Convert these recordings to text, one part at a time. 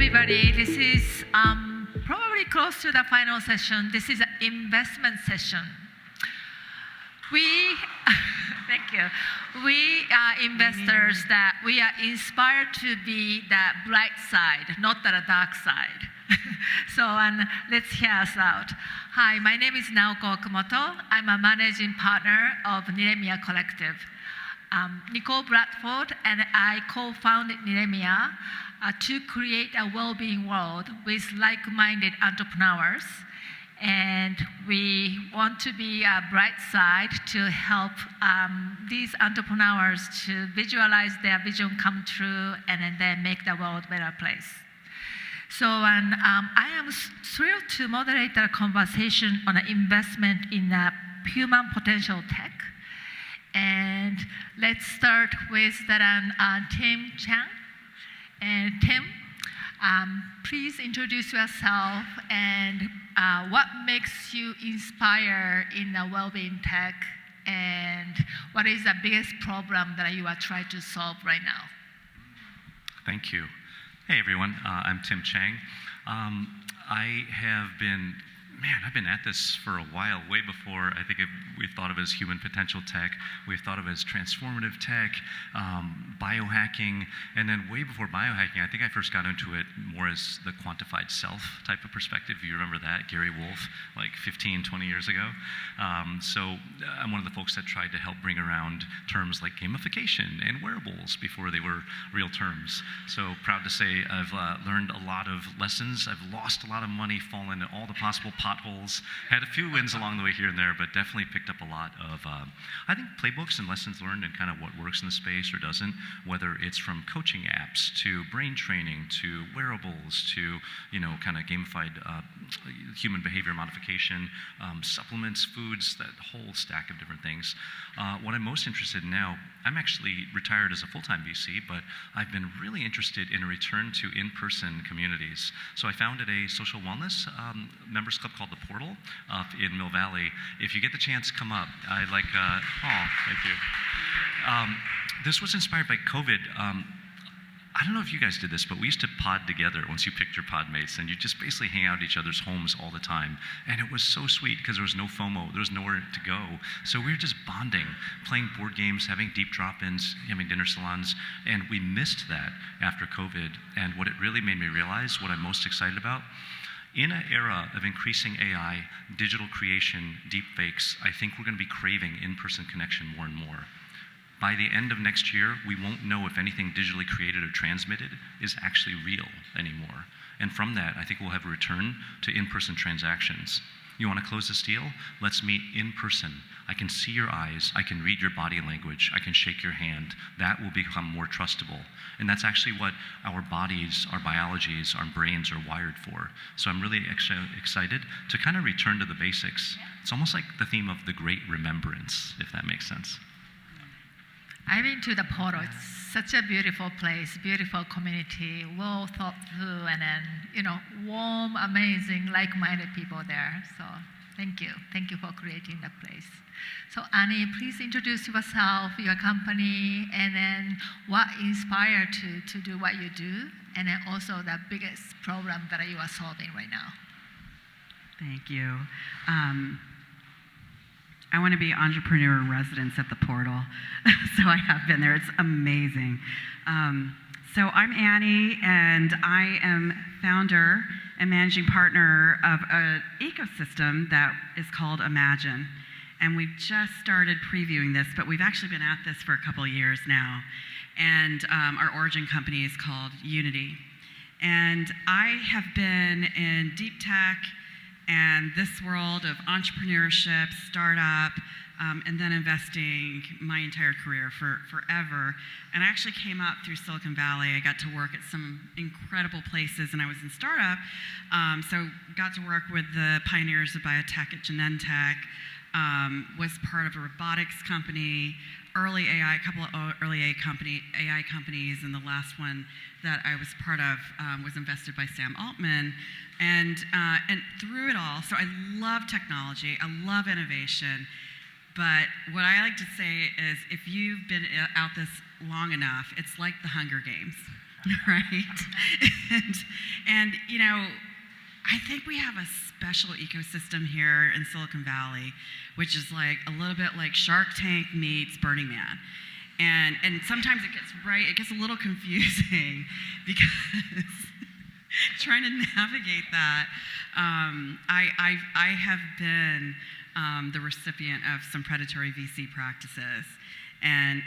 everybody. This is probably close to the final session. This is an investment session. Thank you. We are investors that we are inspired to be the bright side, not the dark side. So let's hear us out. Hi, my name is Naoko Okumoto. I'm a managing partner of NIREMIA Collective. Nicole Bradford and I co-founded NIREMIA to create a well-being world with like-minded entrepreneurs. And we want to be a bright side to help these entrepreneurs to visualize their vision come true and then make the world a better place. So I am thrilled to moderate a conversation on an investment in human potential tech. And let's start with Tim Chang. And Tim, please introduce yourself and what makes you inspire in the wellbeing tech, and what is the biggest problem that you are trying to solve right now? Thank you. Hey everyone, I'm Tim Chang. I've been at this for a while, way before I think we thought of as human potential tech. We've thought of as transformative tech, biohacking, and then way before biohacking, I think I first got into it more as the quantified self type of perspective. If you remember that, Gary Wolf, like 15, 20 years ago. So I'm one of the folks that tried to help bring around terms like gamification and wearables before they were real terms. So proud to say I've learned a lot of lessons. I've lost a lot of money, fallen in all the possible potholes, had a few wins along the way here and there, but definitely picked up a lot of, I think, playbooks and lessons learned and kind of what works in the space or doesn't, whether it's from coaching apps to brain training to wearables to, kind of gamified human behavior modification, supplements, foods, that whole stack of different things. What I'm most interested in now, I'm actually retired as a full-time VC, but I've been really interested in a return to in-person communities. So I founded a social wellness members club called The Portal up in Mill Valley. If you get the chance, come up. Thank you. This was inspired by COVID. I don't know if you guys did this, but we used to pod together once you picked your pod mates, and you just basically hang out at each other's homes all the time. And it was so sweet because there was no FOMO, there was nowhere to go. So we were just bonding, playing board games, having deep drop-ins, having dinner salons, and we missed that after COVID. And what it really made me realize, what I'm most excited about, in an era of increasing AI, digital creation, deep fakes, I think we're going to be craving in-person connection more and more. By the end of next year, we won't know if anything digitally created or transmitted is actually real anymore. And from that, I think we'll have a return to in-person transactions. You want to close this deal? Let's meet in person. I can see your eyes, I can read your body language, I can shake your hand. That will become more trustable. And that's actually what our bodies, our biologies, our brains are wired for. So I'm really excited to kind of return to the basics. It's almost like the theme of the great remembrance, if that makes sense. I've been to the Portal. It's such a beautiful place, beautiful community, well thought through, and then, warm, amazing, like-minded people there. So thank you. Thank you for creating that place. So Annie, please introduce yourself, your company, and then what inspired to do what you do, and then also the biggest problem that you are solving right now. Thank you. I want to be entrepreneur in residence at the Portal, so I have been there. It's amazing. So I'm Annie, and I am founder and managing partner of an ecosystem that is called Imagine. And we've just started previewing this, but we've actually been at this for a couple of years now. And our origin company is called Unity. And I have been in deep tech and this world of entrepreneurship, startup, and then investing my entire career forever. And I actually came up through Silicon Valley. I got to work at some incredible places, and I was in startup. So got to work with the pioneers of biotech at Genentech, was part of a robotics company, early AI, a couple of early AI companies, and the last one that I was part of was invested by Sam Altman. And through it all, so I love technology, I love innovation, but what I like to say is if you've been out this long enough, it's like the Hunger Games. right? and you know, I think we have a special ecosystem here in Silicon Valley, which is like a little bit like Shark Tank meets Burning Man. And sometimes it gets a little confusing because trying to navigate that. I have been the recipient of some predatory VC practices, and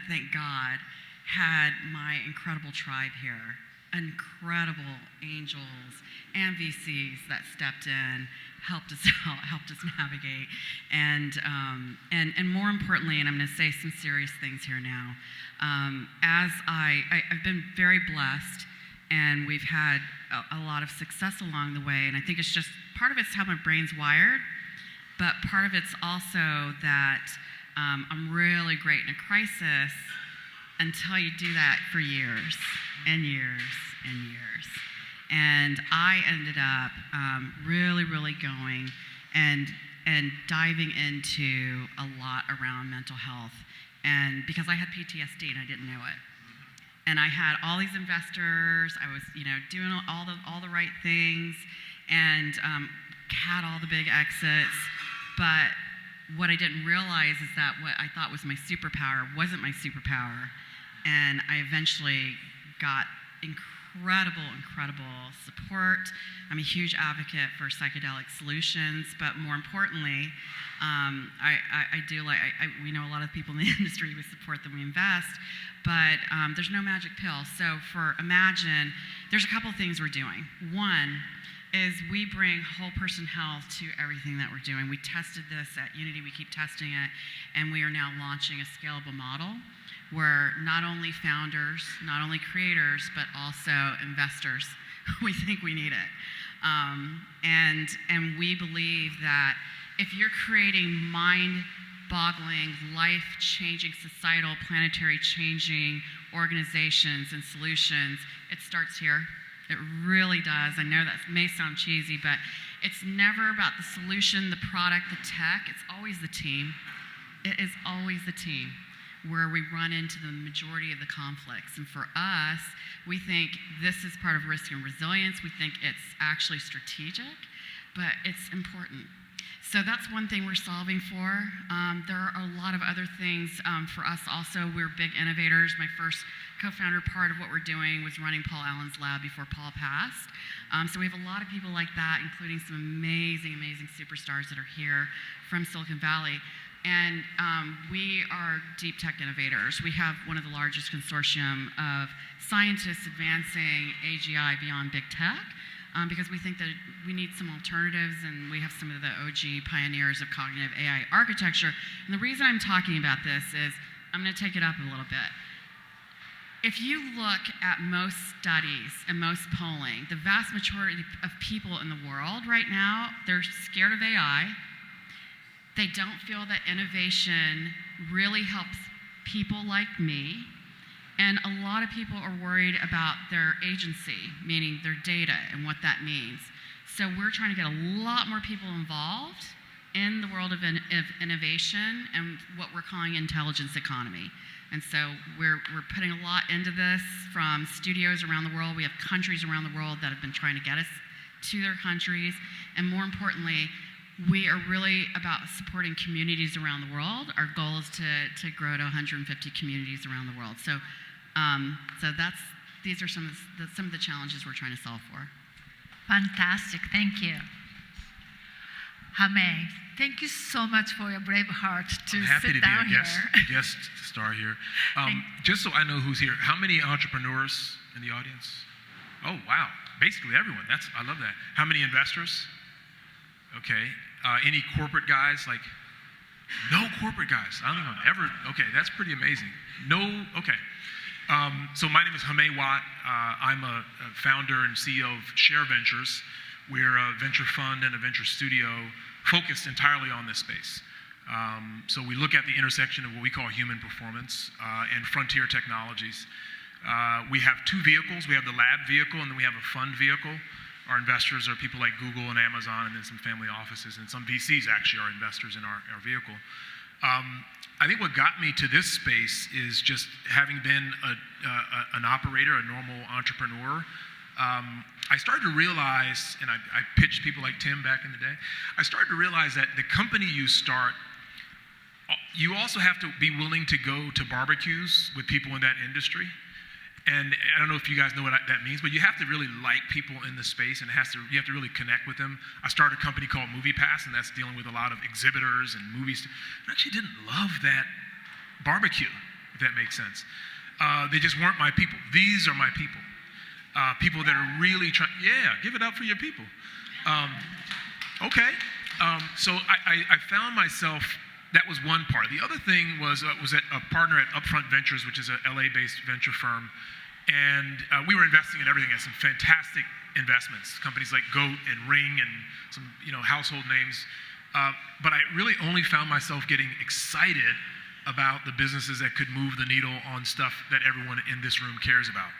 thank God had my incredible tribe here, incredible angels and VCs that stepped in, helped us out, helped us navigate, and more importantly, and I'm going to say some serious things here now. As I've been very blessed, and we've had a lot of success along the way, and I think it's just part of it's how my brain's wired, but part of it's also that I'm really great in a crisis until you do that for years and years and years. And I ended up really going and diving into a lot around mental health, and because I had PTSD and I didn't know it. And I had all these investors, I was, doing all the right things, and had all the big exits, but what I didn't realize is that what I thought was my superpower wasn't my superpower, and I eventually got incredible support. I'm a huge advocate for psychedelic solutions, but more importantly, we know a lot of people in the industry, we support them, we invest, but there's no magic pill. So for Imagine, there's a couple things we're doing. One is we bring whole person health to everything that we're doing. We tested this at Unity, we keep testing it, and we are now launching a scalable model where not only founders, not only creators, but also investors, we think we need it. And we believe that if you're creating mind-boggling, life-changing, societal, planetary changing organizations and solutions, it starts here. It really does. I know that may sound cheesy, but it's never about the solution, the product, the tech. It's always the team. It is always the team where we run into the majority of the conflicts. And for us, we think this is part of risk and resilience. We think it's actually strategic, but it's important. So that's one thing we're solving for. There are a lot of other things for us also. We're big innovators. My first co-founder part of what we're doing was running Paul Allen's lab before Paul passed. So we have a lot of people like that, including some amazing superstars that are here from Silicon Valley. And we are deep tech innovators. We have one of the largest consortium of scientists advancing AGI beyond big tech, because we think that we need some alternatives, and we have some of the OG pioneers of cognitive AI architecture. And the reason I'm talking about this is, I'm going to take it up a little bit. If you look at most studies and most polling, the vast majority of people in the world right now, they're scared of AI. They don't feel that innovation really helps people like me. And a lot of people are worried about their agency, meaning their data and what that means. So we're trying to get a lot more people involved in the world of innovation and what we're calling intelligence economy. And so we're putting a lot into this from studios around the world. We have countries around the world that have been trying to get us to their countries. And more importantly, we are really about supporting communities around the world. Our goal is to grow to 150 communities around the world. So, these are some of the challenges we're trying to solve for. Fantastic, thank you. Hamet, thank you so much for your brave heart to sit down here. I'm happy to be a guest star here. Just so I know who's here, how many entrepreneurs in the audience? Oh, wow, basically everyone. I love that. How many investors? Okay. Any corporate guys? Like, no corporate guys. I don't think I've ever. Okay, that's pretty amazing. No. Okay. So my name is Hamet Watt. I'm a founder and CEO of Share Ventures. We're a venture fund and a venture studio focused entirely on this space. So we look at the intersection of what we call human performance and frontier technologies. We have two vehicles. We have the lab vehicle, and then we have a fund vehicle. Our investors are people like Google and Amazon, and then some family offices, and some VCs actually are investors in our vehicle. I think what got me to this space is just having been an operator, a normal entrepreneur. I started to realize, and I pitched people like Tim back in the day, I started to realize that the company you start, you also have to be willing to go to barbecues with people in that industry. And I don't know if you guys know what that means, but you have to really like people in the space, and you have to really connect with them. I started a company called MoviePass, and that's dealing with a lot of exhibitors and movies. I actually didn't love that barbecue, if that makes sense. They just weren't my people. These are my people. People that are really trying, give it up for your people. Okay. So I found myself, that was one part. The other thing was at a partner at Upfront Ventures, which is a LA-based venture firm, and we were investing in everything at some fantastic investments, companies like Goat and Ring and some household names. But I really only found myself getting excited about the businesses that could move the needle on stuff that everyone in this room cares about.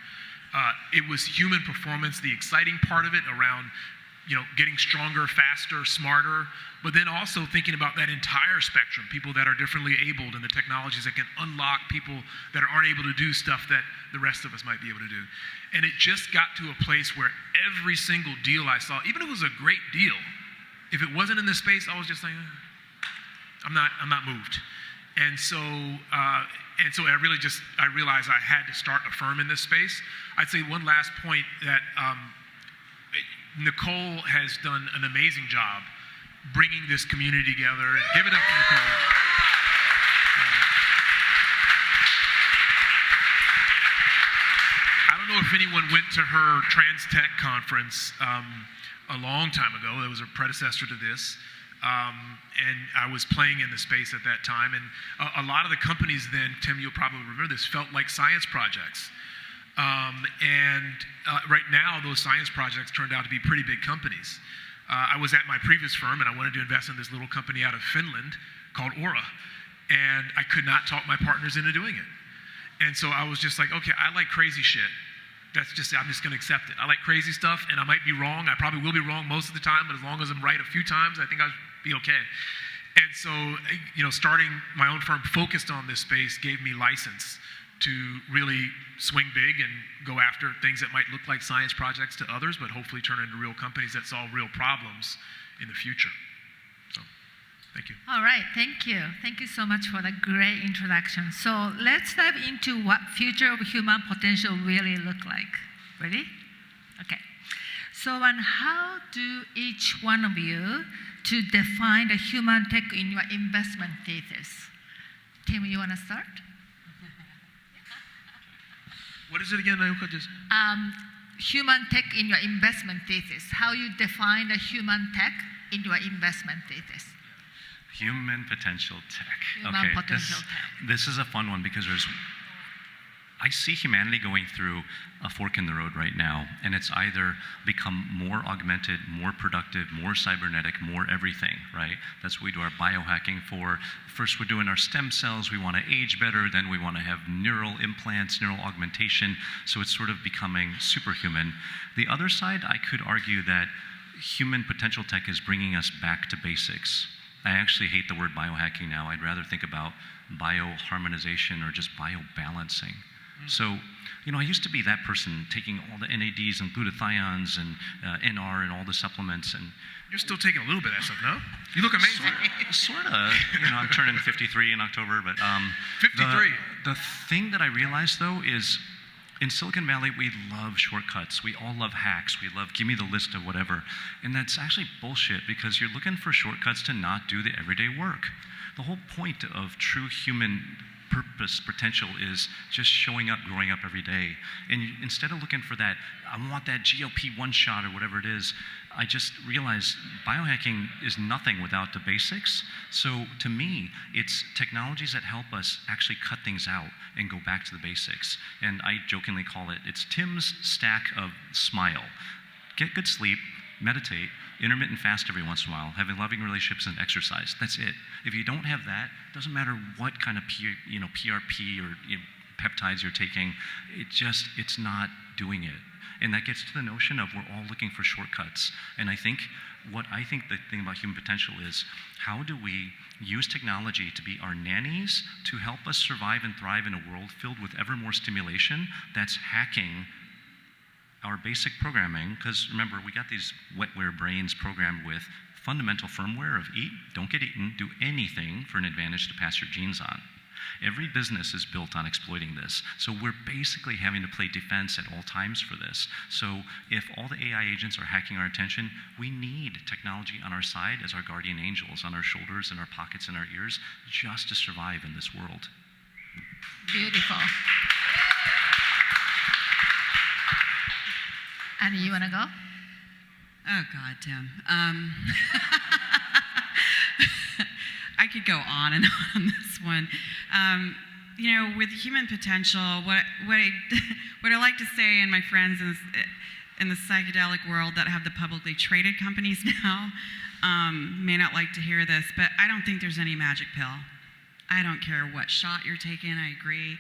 It was human performance, the exciting part of it around getting stronger, faster, smarter, but then also thinking about that entire spectrum, people that are differently abled and the technologies that can unlock people that aren't able to do stuff that the rest of us might be able to do. And it just got to a place where every single deal I saw, even if it was a great deal, if it wasn't in this space, I was just like, I'm not moved. And so I realized I had to start a firm in this space. I'd say one last point that Nicole has done an amazing job bringing this community together. Give it up to Nicole. I don't know if anyone went to her Trans Tech conference a long time ago. There was a predecessor to this. And I was playing in the space at that time. And a lot of the companies then, Tim, you'll probably remember this, felt like science projects. Right now, those science projects turned out to be pretty big companies. I was at my previous firm, and I wanted to invest in this little company out of Finland called Aura. And I could not talk my partners into doing it. And so I was just like, okay, I like crazy shit. I'm just going to accept it. I like crazy stuff, and I might be wrong. I probably will be wrong most of the time, but as long as I'm right a few times, I think I'll be okay. And so, starting my own firm focused on this space gave me license to really swing big and go after things that might look like science projects to others, but hopefully turn into real companies that solve real problems in the future. So, thank you. All right, thank you. Thank you so much for the great introduction. So let's dive into what future of human potential really look like. Ready? Okay. So how do each one of you to define the human tech in your investment thesis? Tim, you want to start? What is it again, Naoko? Human tech in your investment thesis. How you define the human tech in your investment thesis? Human potential tech. Human potential tech. This is a fun one because I see humanity going through a fork in the road right now, and it's either become more augmented, more productive, more cybernetic, more everything, right? That's what we do our biohacking for. First, we're doing our stem cells. We want to age better. Then we want to have neural implants, neural augmentation. So it's sort of becoming superhuman. The other side, I could argue that human potential tech is bringing us back to basics. I actually hate the word biohacking now. I'd rather think about bioharmonization or just biobalancing. So, I used to be that person taking all the NADs and glutathiones and NR and all the supplements. And you're still taking a little bit of that stuff, no? You look amazing. Sort of. I'm turning 53 in October. But 53. The thing that I realized, though, is in Silicon Valley, we love shortcuts. We all love hacks. We love, give me the list of whatever. And that's actually bullshit because you're looking for shortcuts to not do the everyday work. The whole point of true human purpose, potential is just showing up, growing up every day. And instead of looking for that, I want that GLP-1 shot or whatever it is, I just realized biohacking is nothing without the basics. So to me, it's technologies that help us actually cut things out and go back to the basics. And I jokingly call it's Tim's stack of SMILE. Get good sleep, meditate, intermittent fast every once in a while, having loving relationships and exercise. That's it. If you don't have that, it doesn't matter what kind of PRP or peptides you're taking, it's not doing it. And that gets to the notion of we're all looking for shortcuts. And I think the thing about human potential is, how do we use technology to be our nannies to help us survive and thrive in a world filled with ever more stimulation that's hacking our basic programming? Because remember, we got these wetware brains programmed with fundamental firmware of eat, don't get eaten, do anything for an advantage to pass your genes on. Every business is built on exploiting this. So we're basically having to play defense at all times for this. So if all the AI agents are hacking our attention, we need technology on our side as our guardian angels, on our shoulders, in our pockets, in our ears, just to survive in this world. Beautiful. Annie, you want to go? Oh, God, Tim. I could go on and on this one. With human potential, what I like to say, and my friends in the psychedelic world that have the publicly traded companies now may not like to hear this, but I don't think there's any magic pill. I don't care what shot you're taking, I agree.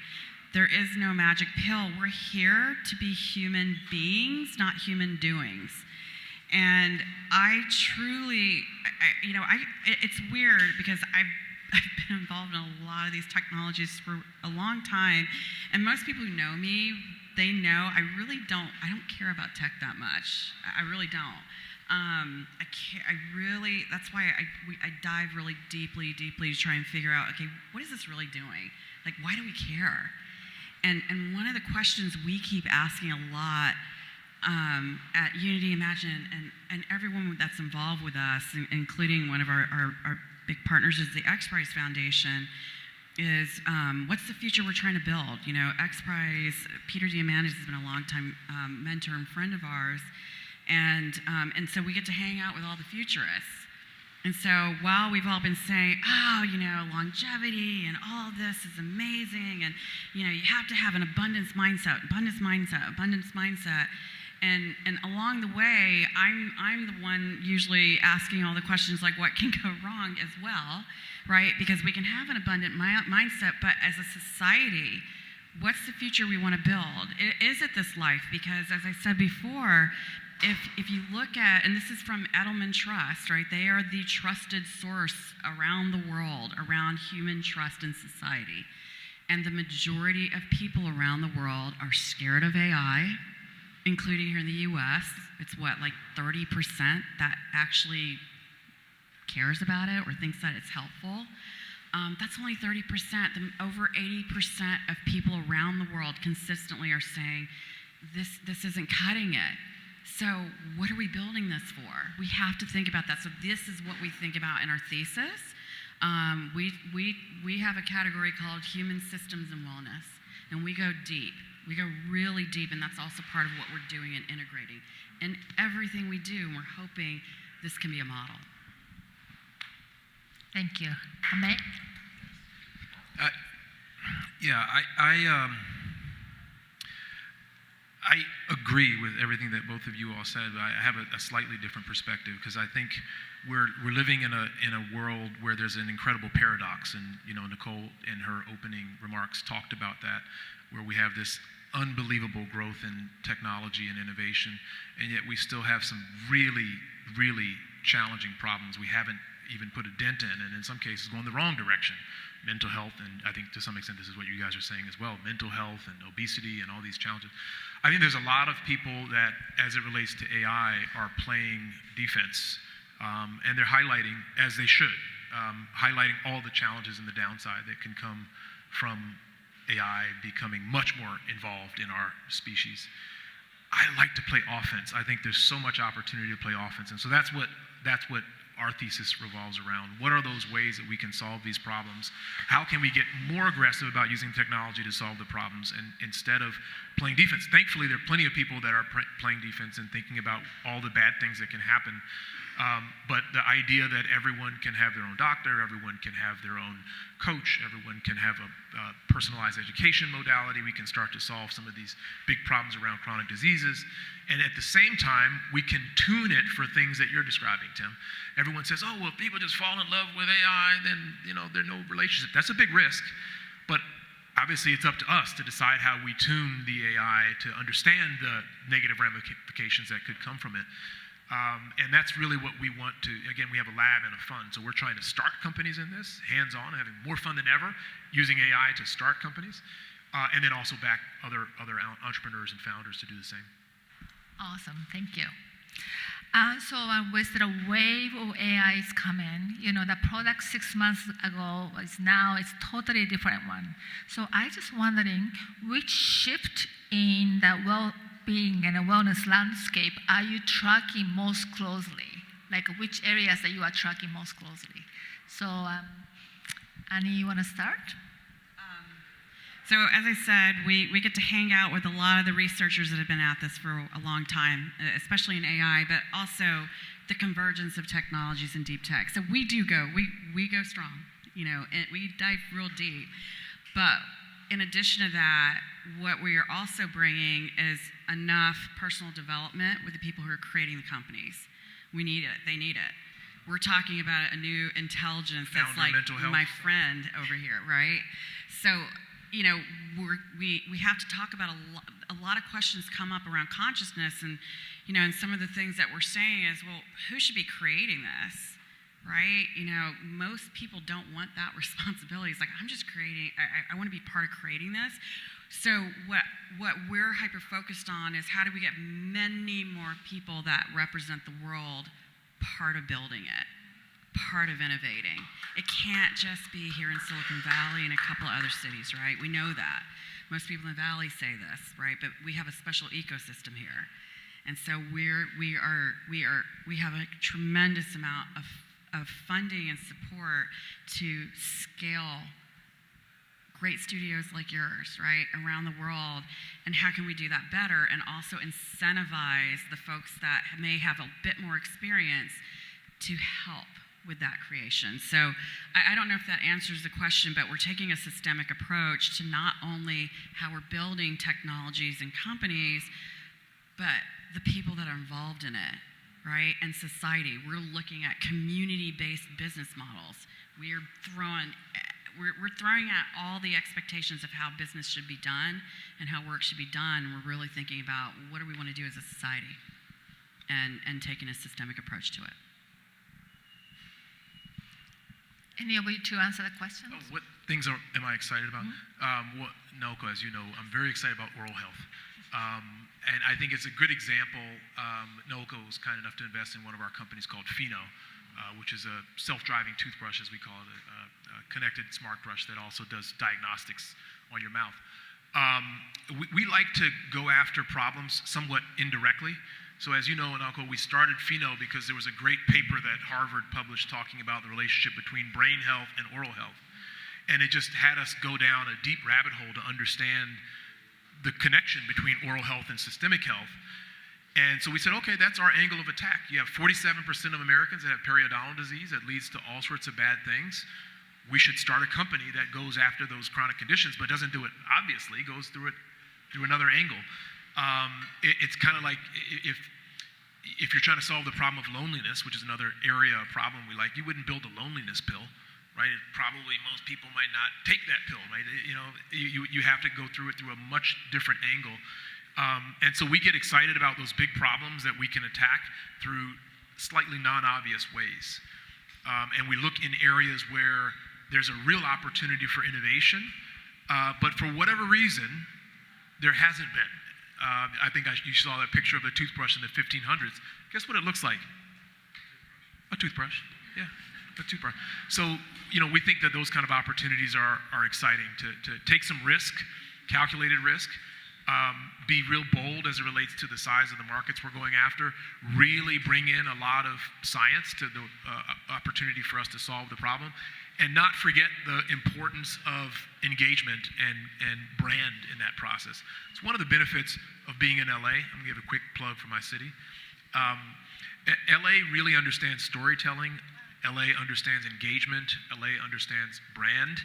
There is no magic pill. We're here to be human beings, not human doings. And I truly, it's weird because I've been involved in a lot of these technologies for a long time, and most people who know me, they know I don't care about tech that much. I really don't. That's why I dive really deeply to try and figure out, okay, what is this really doing? Like, why do we care? And one of the questions we keep asking a lot at Unity Imagine and everyone that's involved with us, including one of our big partners is the X Prize Foundation, is what's the future we're trying to build? X Prize, Peter Diamandis has been a long-time mentor and friend of ours, and so we get to hang out with all the futurists. And so while we've all been saying, longevity and all of this is amazing, and you have to have an abundance mindset. And along the way, I'm the one usually asking all the questions like, what can go wrong as well, right? Because we can have an abundant mindset, but as a society, what's the future we want to build? Is it this life? Because as I said before, if you look at, and this is from Edelman Trust, right? They are the trusted source around the world, around human trust in society. And the majority of people around the world are scared of AI, including here in the US. It's like 30% that actually cares about it or thinks that it's helpful. That's only 30%. Over 80% of people around the world consistently are saying, this isn't cutting it. So what are we building this for? We have to think about that. So this is what we think about in our thesis. We have a category called Human Systems and Wellness, and we go deep. We go really deep, and that's also part of what we're doing and integrating. And everything we do, and we're hoping this can be a model. Thank you. Hamet? I agree with everything that both of you all said, but I have a slightly different perspective, because I think we're living in a world where there's an incredible paradox, and Nicole in her opening remarks talked about that, where we have this unbelievable growth in technology and innovation, and yet we still have some really, really challenging problems we haven't even put a dent in, and in some cases going the wrong direction. Mental health, and I think to some extent this is what you guys are saying as well, mental health and obesity and all these challenges. I think there's a lot of people that, as it relates to AI, are playing defense, and they're highlighting, as they should, highlighting all the challenges and the downside that can come from AI becoming much more involved in our species. I like to play offense. I think there's so much opportunity to play offense, and so that's what our thesis revolves around. What are those ways that we can solve these problems? How can we get more aggressive about using technology to solve the problems, and instead of playing defense? Thankfully, there are plenty of people that are playing defense and thinking about all the bad things that can happen. But the idea that everyone can have their own doctor, everyone can have their own coach, everyone can have a personalized education modality, we can start to solve some of these big problems around chronic diseases. And at the same time, we can tune it for things that you're describing, Tim. Everyone says, oh, well, if people just fall in love with AI, then there are no relationship. That's a big risk. But obviously it's up to us to decide how we tune the AI to understand the negative ramifications that could come from it. And that's really what we want to, again, we have a lab and a fund, so we're trying to start companies in this, hands-on, having more fun than ever, using AI to start companies, and then also back other entrepreneurs and founders to do the same. Awesome, thank you. So with the wave of AI is coming, the product 6 months ago is now it's totally different one. So I just wondering which shift in the well-being and the wellness landscape are you tracking most closely? Like which areas that you are tracking most closely? So Annie, you want to start? So as I said, we get to hang out with a lot of the researchers that have been at this for a long time, especially in AI, but also the convergence of technologies in deep tech. So we go strong, and we dive real deep. But in addition to that, what we are also bringing is enough personal development with the people who are creating the companies. We need it. They need it. We're talking about a new intelligence that's like my friend over here, right? So, we have to talk about a lot of questions come up around consciousness, and and some of the things that we're saying is, well, who should be creating this, right? Most people don't want that responsibility. It's like, I'm just creating. I want to be part of creating this. So what we're hyper focused on is how do we get many more people that represent the world part of building it, part of innovating. It can't just be here in Silicon Valley and a couple of other cities, right? We know that. Most people in the Valley say this, right? But we have a special ecosystem here. And so we have a tremendous amount of funding and support to scale great studios like yours, right, around the world. And how can we do that better and also incentivize the folks that may have a bit more experience to help with that creation? So I don't know if that answers the question, but we're taking a systemic approach to not only how we're building technologies and companies, but the people that are involved in it, right, and society. We're looking at community-based business models. We're throwing at all the expectations of how business should be done and how work should be done. We're really thinking about what do we want to do as a society and taking a systemic approach to it. Any of you to answer the question? What things am I excited about? Naoko, as you know, I'm very excited about oral health. And I think it's a good example. Naoko was kind enough to invest in one of our companies called Pheno, which is a self-driving toothbrush, as we call it, a connected smart brush that also does diagnostics on your mouth. We like to go after problems somewhat indirectly. So as you know, Naoko, we started Pheno because there was a great paper that Harvard published talking about the relationship between brain health and oral health. And it just had us go down a deep rabbit hole to understand the connection between oral health and systemic health. And so we said, okay, that's our angle of attack. You have 47% of Americans that have periodontal disease that leads to all sorts of bad things. We should start a company that goes after those chronic conditions, but doesn't do it obviously, goes through it through another angle. It's kind of like if you're trying to solve the problem of loneliness, which is another area of problem we like, you wouldn't build a loneliness pill, right? Probably most people might not take that pill, right? You have to go through it through a much different angle. And so we get excited about those big problems that we can attack through slightly non-obvious ways. And we look in areas where there's a real opportunity for innovation, but for whatever reason, there hasn't been. I think you saw that picture of the toothbrush in the 1500s. Guess what it looks like? A toothbrush. Yeah, a toothbrush. So, we think that those kind of opportunities are exciting to take some risk, calculated risk, be real bold as it relates to the size of the markets we're going after, really bring in a lot of science to the opportunity for us to solve the problem, and not forget the importance of engagement and brand in that process. It's one of the benefits of being in LA. I'm gonna give a quick plug for my city. LA really understands storytelling. LA understands engagement. LA understands brand.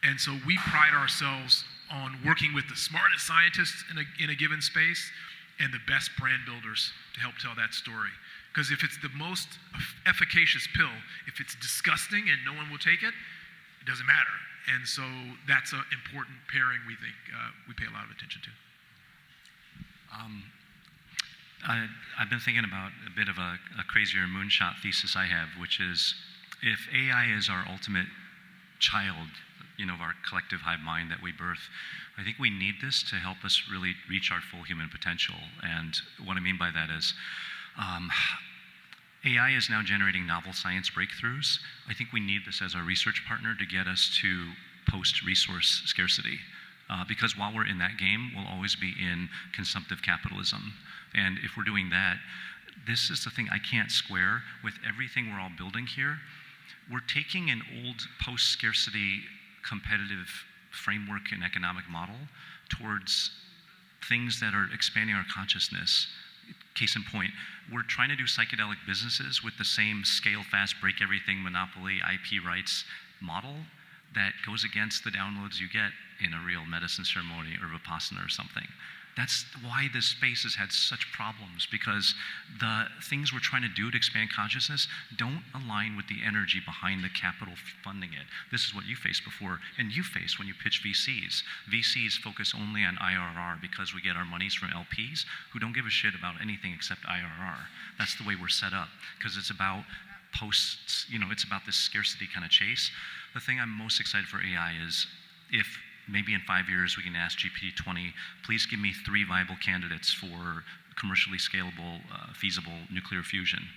And so we pride ourselves on working with the smartest scientists in a given space and the best brand builders to help tell that story. Because if it's the most efficacious pill, if it's disgusting and no one will take it, it doesn't matter. And so that's an important pairing we think we pay a lot of attention to. I've been thinking about a bit of a crazier moonshot thesis I have, which is if AI is our ultimate child, of our collective hive mind that we birth, I think we need this to help us really reach our full human potential. And what I mean by that is AI is now generating novel science breakthroughs. I think we need this as our research partner to get us to post-resource scarcity. Because while we're in that game, we'll always be in consumptive capitalism. And if we're doing that, this is the thing I can't square with everything we're all building here. We're taking an old post-scarcity competitive framework and economic model towards things that are expanding our consciousness. Case in point, we're trying to do psychedelic businesses with the same scale fast, break everything, monopoly, IP rights model that goes against the downloads you get in a real medicine ceremony or Vipassana or something. That's why this space has had such problems, because the things we're trying to do to expand consciousness don't align with the energy behind the capital funding it. This is what you faced before, and you face when you pitch VCs. VCs focus only on IRR because we get our monies from LPs who don't give a shit about anything except IRR. That's the way we're set up, because it's about it's about this scarcity kind of chase. The thing I'm most excited for AI is if maybe in 5 years we can ask GPT-20, please give me 3 viable candidates for commercially scalable, feasible nuclear fusion.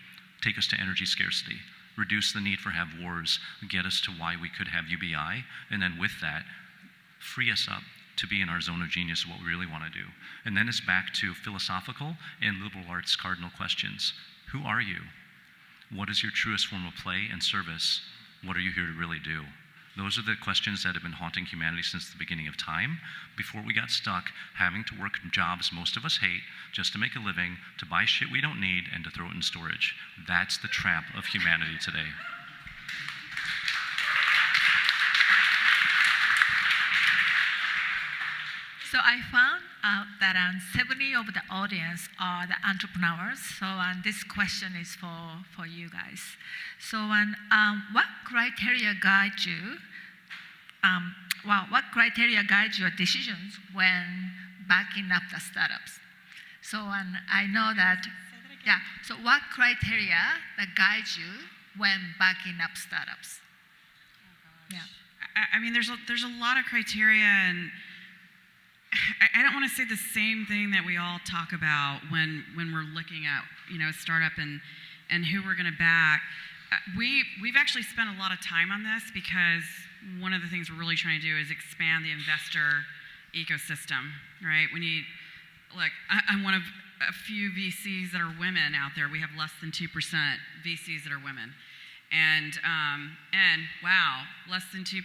Take us to energy scarcity, reduce the need for have wars, get us to why we could have UBI, and then with that, free us up to be in our zone of genius of what we really want to do. And then it's back to philosophical and liberal arts cardinal questions. Who are you? What is your truest form of play and service? What are you here to really do? Those are the questions that have been haunting humanity since the beginning of time, before we got stuck having to work jobs most of us hate just to make a living, to buy shit we don't need, and to throw it in storage. That's the trap of humanity today. So I found out that 70 of the audience are the entrepreneurs. So this question is for you guys. So what criteria guide you? What criteria guide your decisions when backing up the startups? So I know that. Yeah. So what criteria that guide you when backing up startups? Oh, yeah. I mean, there's a lot of criteria, and I don't want to say the same thing that we all talk about when we're looking at a startup and who we're going to back. We've actually spent a lot of time on this, because one of the things we're really trying to do is expand the investor ecosystem, right? We need, I'm one of a few VCs that are women out there. We have less than 2% VCs that are women. And wow, less than 2%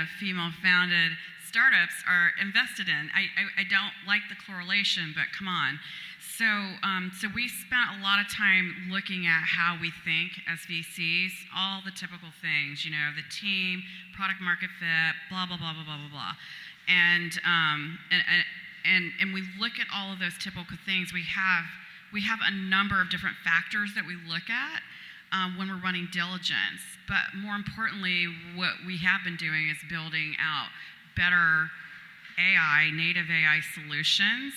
of female-founded startups are invested in. I don't like the correlation, but come on. So we spent a lot of time looking at how we think as VCs, all the typical things, the team, product market fit, blah blah blah blah blah blah blah, and we look at all of those typical things. We have a number of different factors that we look at when we're running diligence. But more importantly, what we have been doing is building out better AI, native AI solutions,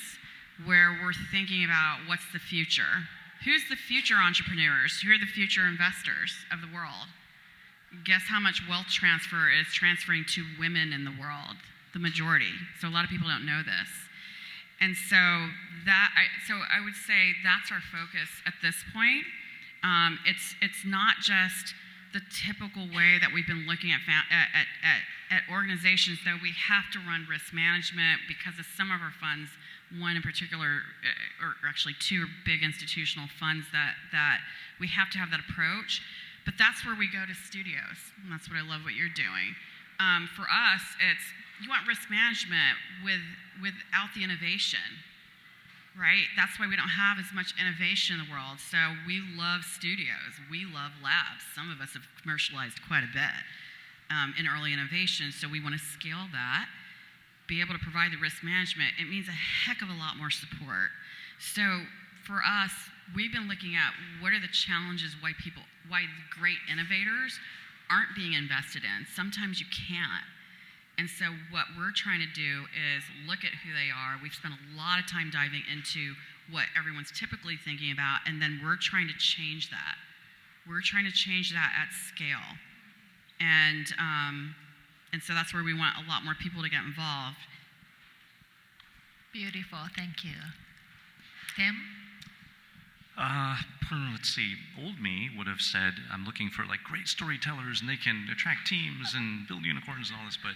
where we're thinking about what's the future. Who's the future entrepreneurs? Who are the future investors of the world? Guess how much wealth transfer is transferring to women in the world? The majority. So a lot of people don't know this. And so I would say that's our focus at this point. It's not just the typical way that we've been looking at organizations, though we have to run risk management because of some of our funds. One in particular, or actually 2 big institutional funds that we have to have that approach. But that's where we go to studios, and that's what I love what you're doing. For us, it's you want risk management without the innovation, right? That's why we don't have as much innovation in the world. So we love studios. We love labs. Some of us have commercialized quite a bit in early innovation, so we want to scale that. Be able to provide the risk management, it means a heck of a lot more support. So for us, we've been looking at what are the challenges why great innovators aren't being invested in. Sometimes you can't. And so what we're trying to do is look at who they are. We've spent a lot of time diving into what everyone's typically thinking about, and then we're trying to change that. We're trying to change that at scale. And so that's where we want a lot more people to get involved. Beautiful, thank you. Tim? Let's see. Old me would have said, I'm looking for like great storytellers and they can attract teams and build unicorns and all this. But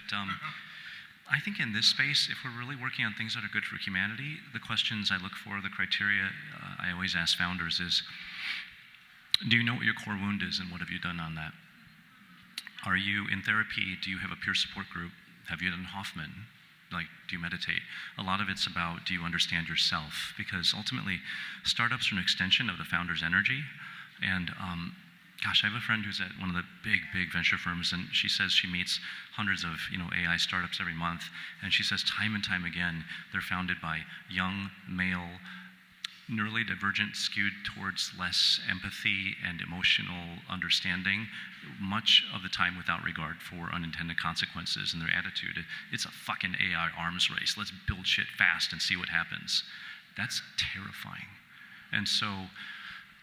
I think in this space, if we're really working on things that are good for humanity, the questions I look for, the criteria I always ask founders is, do you know what your core wound is and what have you done on that? Are you in therapy? Do you have a peer support group? Have you done Hoffman? Like, do you meditate? A lot of it's about, do you understand yourself? Because ultimately, startups are an extension of the founder's energy. And gosh, I have a friend who's at one of the big venture firms, and she says she meets hundreds of AI startups every month. And she says time and time again, they're founded by young, male, neurally divergent, skewed towards less empathy and emotional understanding, much of the time without regard for unintended consequences in their attitude. It's a fucking AI arms race. Let's build shit fast and see what happens. That's terrifying. And so,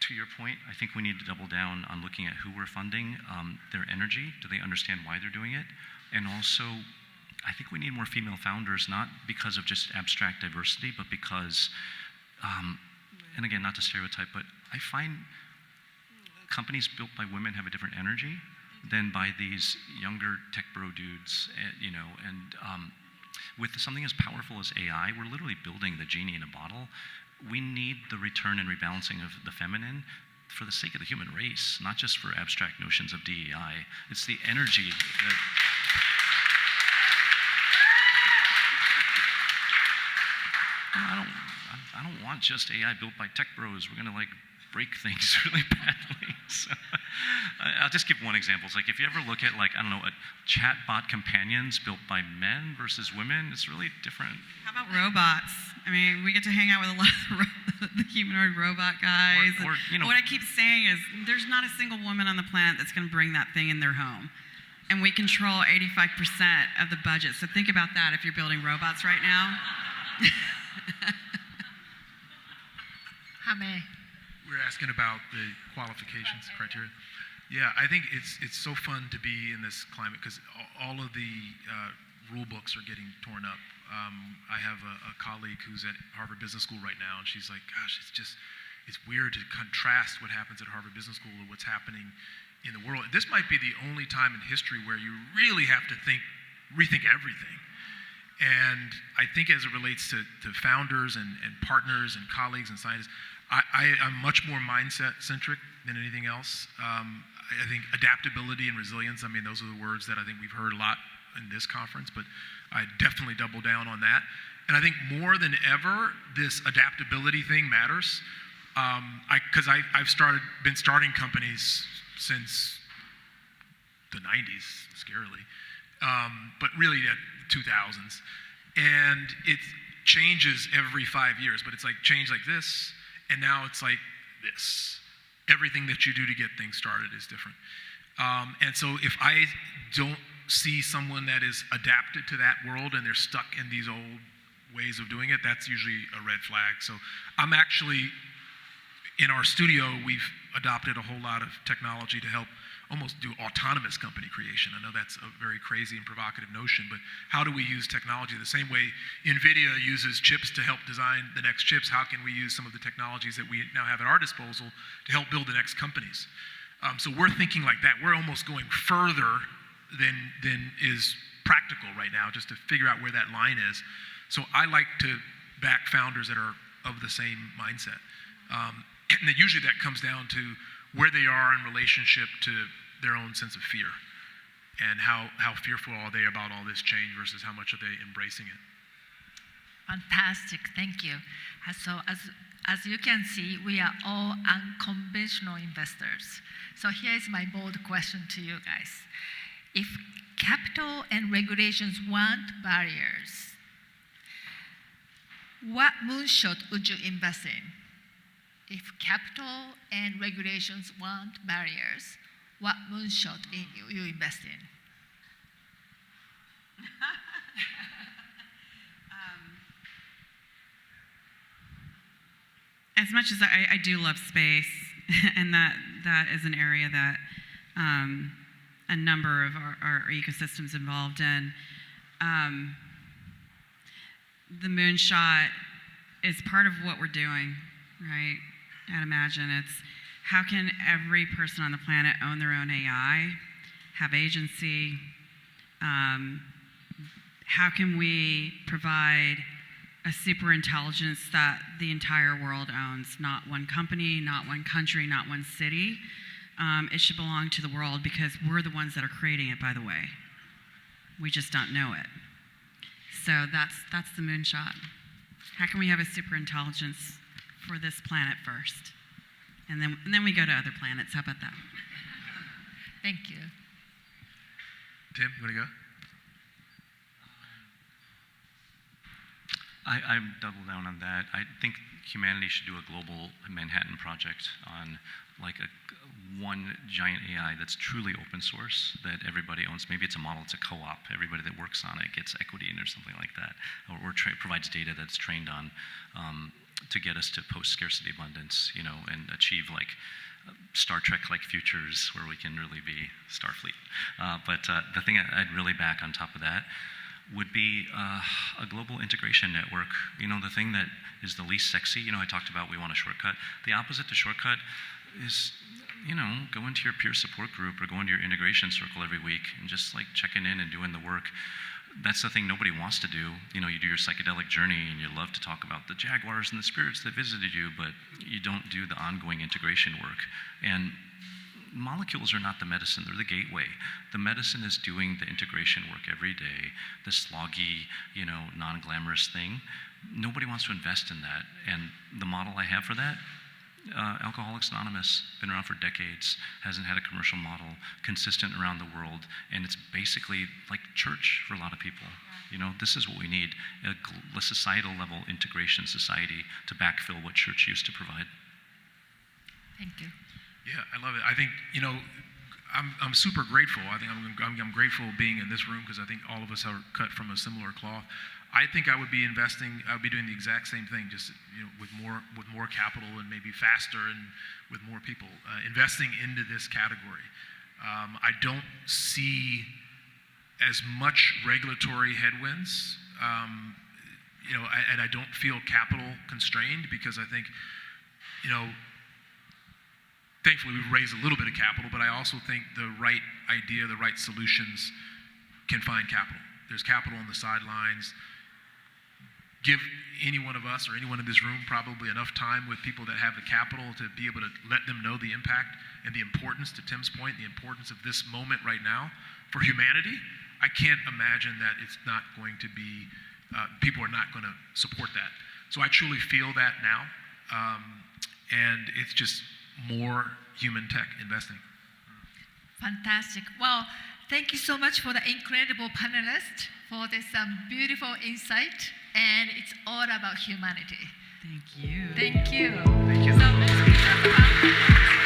to your point, I think we need to double down on looking at who we're funding, their energy. Do they understand why they're doing it? And also, I think we need more female founders, not because of just abstract diversity, but because and again, not to stereotype, but I find companies built by women have a different energy than by these younger tech bro dudes, and with something as powerful as AI, we're literally building the genie in a bottle. We need the return and rebalancing of the feminine for the sake of the human race, not just for abstract notions of DEI. It's the energy that... I don't want just AI built by tech bros. We're going to break things really badly. So I'll just give one example. It's like if you ever look at a chatbot companions built by men versus women, it's really different. How about robots? I mean, we get to hang out with a lot of the humanoid robot guys. What I keep saying is there's not a single woman on the planet that's going to bring that thing in their home. And we control 85% of the budget. So think about that if you're building robots right now. Hamet. We're asking about the qualifications criteria. Yeah, I think it's so fun to be in this climate because all of the rule books are getting torn up. I have a colleague who's at Harvard Business School right now, and she's like, gosh, it's weird to contrast what happens at Harvard Business School with what's happening in the world. This might be the only time in history where you really have to rethink everything. And I think as it relates to founders and partners and colleagues and scientists, I'm much more mindset-centric than anything else. I think adaptability and resilience, those are the words that I think we've heard a lot in this conference, but I definitely double down on that. And I think more than ever, this adaptability thing matters. Because I've been starting companies since the 90s, scarily, but really at 2000s. And it changes every 5 years, but it's like change like this, and now it's like this. Everything that you do to get things started is different. And so if I don't see someone that is adapted to that world and they're stuck in these old ways of doing it, that's usually a red flag. So I'm actually, in our studio, we've adopted a whole lot of technology to help almost do autonomous company creation. I know that's a very crazy and provocative notion, but how do we use technology the same way NVIDIA uses chips to help design the next chips? How can we use some of the technologies that we now have at our disposal to help build the next companies? So we're thinking like that. We're almost going further than is practical right now, just to figure out where that line is. So I like to back founders that are of the same mindset. And then usually that comes down to where they are in relationship to their own sense of fear and how fearful are they about all this change versus how much are they embracing it. Fantastic, thank you. So as you can see, we are all unconventional investors. So here's my bold question to you guys. If capital and regulations weren't barriers, what moonshot would you invest in? If capital and regulations weren't barriers, what moonshot you invest in? As much as I do love space, and that is an area that a number of our ecosystems involved in, the moonshot is part of what we're doing, right? I'd imagine it's how can every person on the planet own their own AI, have agency? How can we provide a super intelligence that the entire world owns, not one company, not one country, not one city? It should belong to the world because we're the ones that are creating it, by the way. We just don't know it. So that's the moonshot. How can we have a super intelligence for this planet first? And then we go to other planets. How about that? Thank you. Tim, you want to go? I double down on that. I think humanity should do a global Manhattan project on like one giant AI that's truly open source that everybody owns. Maybe it's a model, it's a co-op. Everybody that works on it gets equity in it or something like that, or provides data that's trained on to get us to post-scarcity abundance, and achieve like Star Trek-like futures where we can really be Starfleet. But the thing I'd really back on top of that would be a global integration network. The thing that is the least sexy, I talked about we want a shortcut. The opposite to shortcut is, go into your peer support group or go into your integration circle every week and just like checking in and doing the work. That's the thing nobody wants to do. You do your psychedelic journey and you love to talk about the jaguars and the spirits that visited you, but you don't do the ongoing integration work. And molecules are not the medicine, they're the gateway. The medicine is doing the integration work every day, the sloggy, non-glamorous thing. Nobody wants to invest in that. And the model I have for that, Alcoholics Anonymous, been around for decades, hasn't had a commercial model, consistent around the world, and it's basically like church for a lot of people. This is what we need, a societal level integration society to backfill what church used to provide. Thank you. Yeah, I love it. I think, I'm super grateful. I think I'm grateful being in this room because I think all of us are cut from a similar cloth. I think I would be doing the exact same thing, just with more capital and maybe faster and with more people investing into this category. I don't see as much regulatory headwinds, and I don't feel capital constrained because I think, thankfully we've raised a little bit of capital, but I also think the right idea, the right solutions can find capital. There's capital on the sidelines. Give any one of us or anyone in this room probably enough time with people that have the capital to be able to let them know the impact and the importance, to Tim's point, the importance of this moment right now for humanity. I can't imagine that it's not going to be, people are not going to support that. So I truly feel that now, and it's just more human tech investing. Fantastic. Well, thank you so much for the incredible panelists for this beautiful insight, and it's all about humanity. Thank you. Thank you. Thank you. So let's give them a round of applause.